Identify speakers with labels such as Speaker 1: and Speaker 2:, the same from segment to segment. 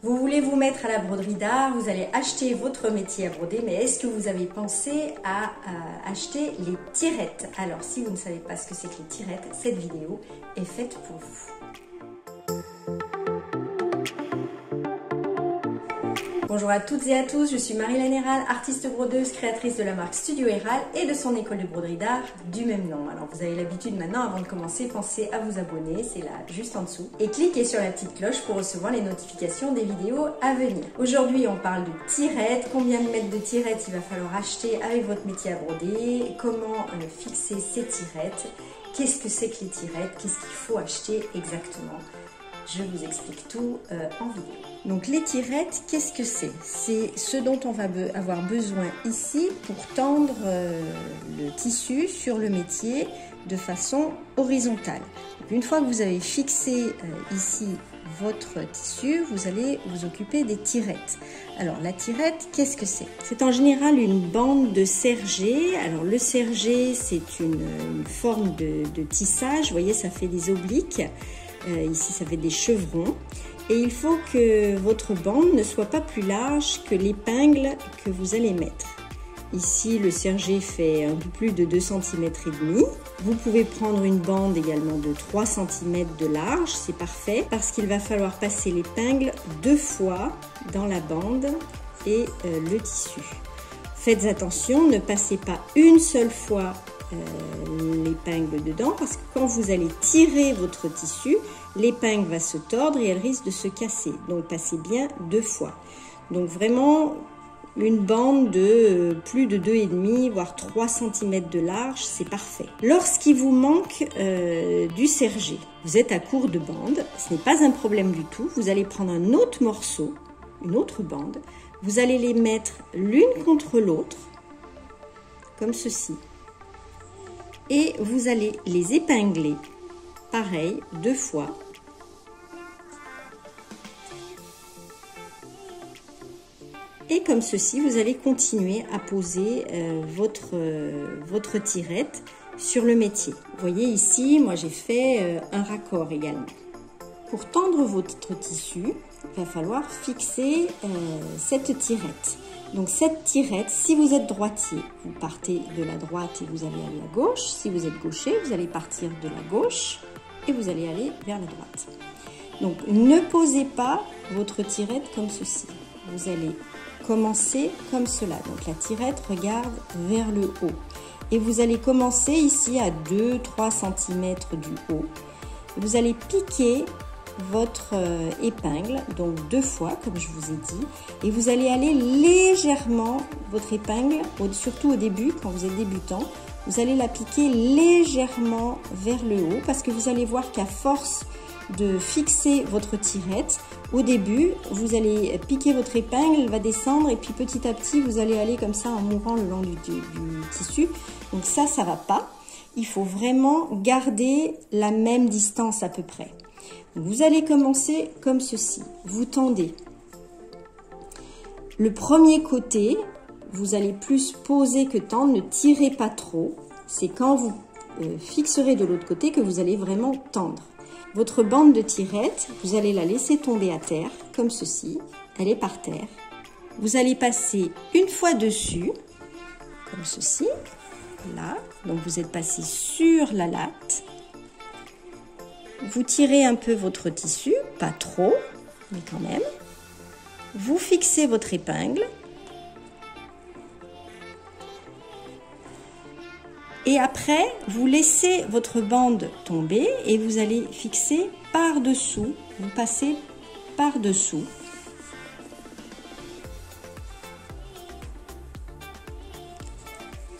Speaker 1: Vous voulez vous mettre à la broderie d'art, vous allez acheter votre métier à broder, mais est-ce que vous avez pensé à acheter les tirettes? Alors si vous ne savez pas ce que c'est que les tirettes, cette vidéo est faite pour vous. Bonjour à toutes et à tous, je suis Marie-Laine Héral, artiste brodeuse, créatrice de la marque Studio Héral et de son école de broderie d'art du même nom. Alors vous avez l'habitude maintenant, avant de commencer, pensez à vous abonner, c'est là juste en dessous. Et cliquez sur la petite cloche pour recevoir les notifications des vidéos à venir. Aujourd'hui on parle de tirettes, combien de mètres de tirettes il va falloir acheter avec votre métier à broder, comment fixer ces tirettes, qu'est-ce que c'est que les tirettes, qu'est-ce qu'il faut acheter exactement. Je vous explique tout en vidéo. Donc les tirettes, qu'est-ce que c'est? C'est ce dont on va avoir besoin ici pour tendre le tissu sur le métier de façon horizontale. Donc, une fois que vous avez fixé ici votre tissu, vous allez vous occuper des tirettes. Alors la tirette, qu'est-ce que c'est? C'est en général une bande de serger. Alors le serger, c'est une forme de tissage. Vous voyez, ça fait des obliques. Ici, ça fait des chevrons. Et il faut que votre bande ne soit pas plus large que l'épingle que vous allez mettre. Ici, le serger fait un peu plus de 2 cm et demi. Vous pouvez prendre une bande également de 3 cm de large, c'est parfait, parce qu'il va falloir passer l'épingle 2 fois dans la bande et le tissu. Faites attention, ne passez pas une seule fois l'épingle dedans, parce que quand vous allez tirer votre tissu, l'épingle va se tordre et elle risque de se casser. Donc passez bien 2 fois. Donc vraiment une bande de plus de 2,5 voire 3 cm de large, c'est parfait. Lorsqu'il vous manque du serger, vous êtes à court de bande, ce n'est pas un problème du tout. Vous allez prendre un autre morceau, une autre bande, vous allez les mettre l'une contre l'autre, comme ceci. Et vous allez les épingler, pareil, 2 fois. Et comme ceci, vous allez continuer à poser votre tirette sur le métier. Vous voyez ici, moi j'ai fait un raccord également. Pour tendre votre tissu, il va falloir fixer cette tirette. Donc cette tirette, si vous êtes droitier, vous partez de la droite et vous allez aller à gauche. Si vous êtes gaucher, vous allez partir de la gauche et vous allez aller vers la droite. Donc ne posez pas votre tirette comme ceci. Vous allez commencer comme cela. Donc la tirette regarde vers le haut. Et vous allez commencer ici à 2-3 cm du haut. Vous allez piquer votre épingle, donc 2 fois comme je vous ai dit, et vous allez aller légèrement, votre épingle, surtout au début quand vous êtes débutant, vous allez la piquer légèrement vers le haut, parce que vous allez voir qu'à force de fixer votre tirette, au début vous allez piquer votre épingle, elle va descendre et puis petit à petit vous allez aller comme ça en mourant le long du tissu. Donc ça va pas, il faut vraiment garder la même distance à peu près. Vous allez commencer comme ceci, vous tendez. Le premier côté, vous allez plus poser que tendre, ne tirez pas trop. C'est quand vous fixerez de l'autre côté que vous allez vraiment tendre. Votre bande de tirette, vous allez la laisser tomber à terre, comme ceci. Elle est par terre. Vous allez passer une fois dessus, comme ceci, là. Donc vous êtes passé sur la latte. Vous tirez un peu votre tissu, pas trop, mais quand même. Vous fixez votre épingle. Et après, vous laissez votre bande tomber et vous allez fixer par-dessous. Vous passez par-dessous.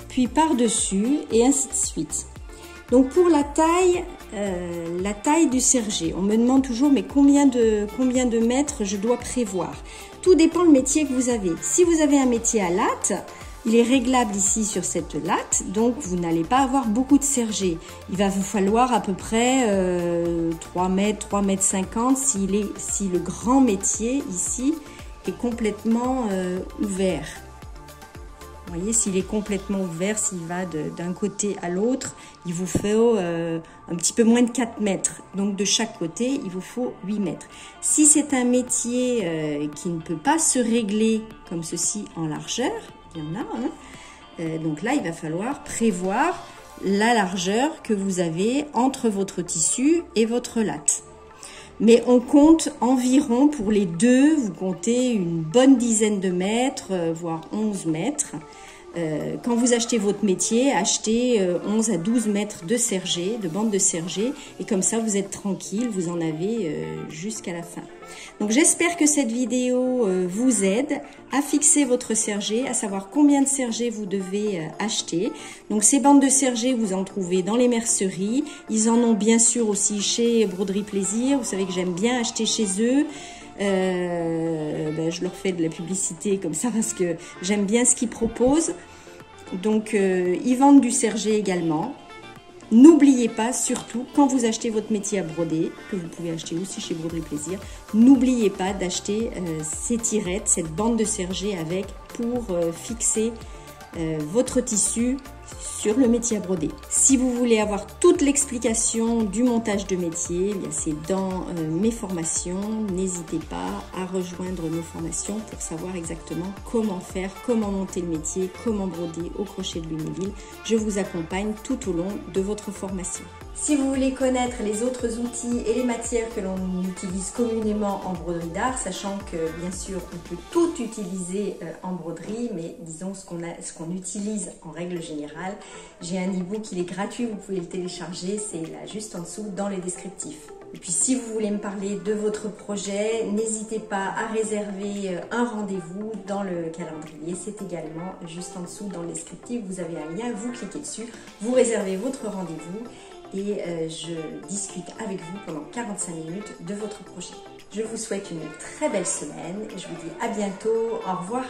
Speaker 1: Puis par-dessus et ainsi de suite. Donc pour la taille du serger, on me demande toujours mais combien de mètres je dois prévoir. Tout dépend le métier que vous avez. Si vous avez un métier à latte, il est réglable ici sur cette latte, donc vous n'allez pas avoir beaucoup de serger. Il va vous falloir à peu près 3 mètres, 3 mètres 50 si le grand métier ici est complètement ouvert. Vous voyez, s'il est complètement ouvert, s'il va d'un côté à l'autre, il vous faut un petit peu moins de 4 mètres. Donc de chaque côté, il vous faut 8 mètres. Si c'est un métier qui ne peut pas se régler comme ceci en largeur, il y en a, hein, donc là, il va falloir prévoir la largeur que vous avez entre votre tissu et votre latte. Mais on compte environ pour les deux, vous comptez une bonne dizaine de mètres, voire 11 mètres. Quand vous achetez votre métier, achetez 11 à 12 mètres de sergé, de bande de sergé, et comme ça vous êtes tranquille, vous en avez jusqu'à la fin. Donc j'espère que cette vidéo vous aide à fixer votre sergé, à savoir combien de sergés vous devez acheter. Donc ces bandes de sergé, vous en trouvez dans les merceries. Ils en ont bien sûr aussi chez Broderie Plaisir. Vous savez que j'aime bien acheter chez eux. Je leur fais de la publicité comme ça parce que j'aime bien ce qu'ils proposent. Donc ils vendent du sergé également. N'oubliez pas, surtout, quand vous achetez votre métier à broder, que vous pouvez acheter aussi chez Broderie Plaisir, n'oubliez pas d'acheter ces tirettes, cette bande de sergé avec pour fixer votre tissu sur le métier à broder. Si vous voulez avoir toute l'explication du montage de métier, c'est dans mes formations. N'hésitez pas à rejoindre nos formations pour savoir exactement comment faire, comment monter le métier, comment broder au crochet de Lunéville. Je vous accompagne tout au long de votre formation. Si vous voulez connaître les autres outils et les matières que l'on utilise communément en broderie d'art, sachant que bien sûr on peut tout utiliser en broderie, mais disons ce qu'on utilise en règle générale, j'ai un e-book, il est gratuit, vous pouvez le télécharger, c'est là juste en dessous dans les descriptifs. Et puis si vous voulez me parler de votre projet, n'hésitez pas à réserver un rendez-vous dans le calendrier. C'est également juste en dessous dans le descriptif. Vous avez un lien, vous cliquez dessus, vous réservez votre rendez-vous et je discute avec vous pendant 45 minutes de votre projet. Je vous souhaite une très belle semaine et je vous dis à bientôt. Au revoir.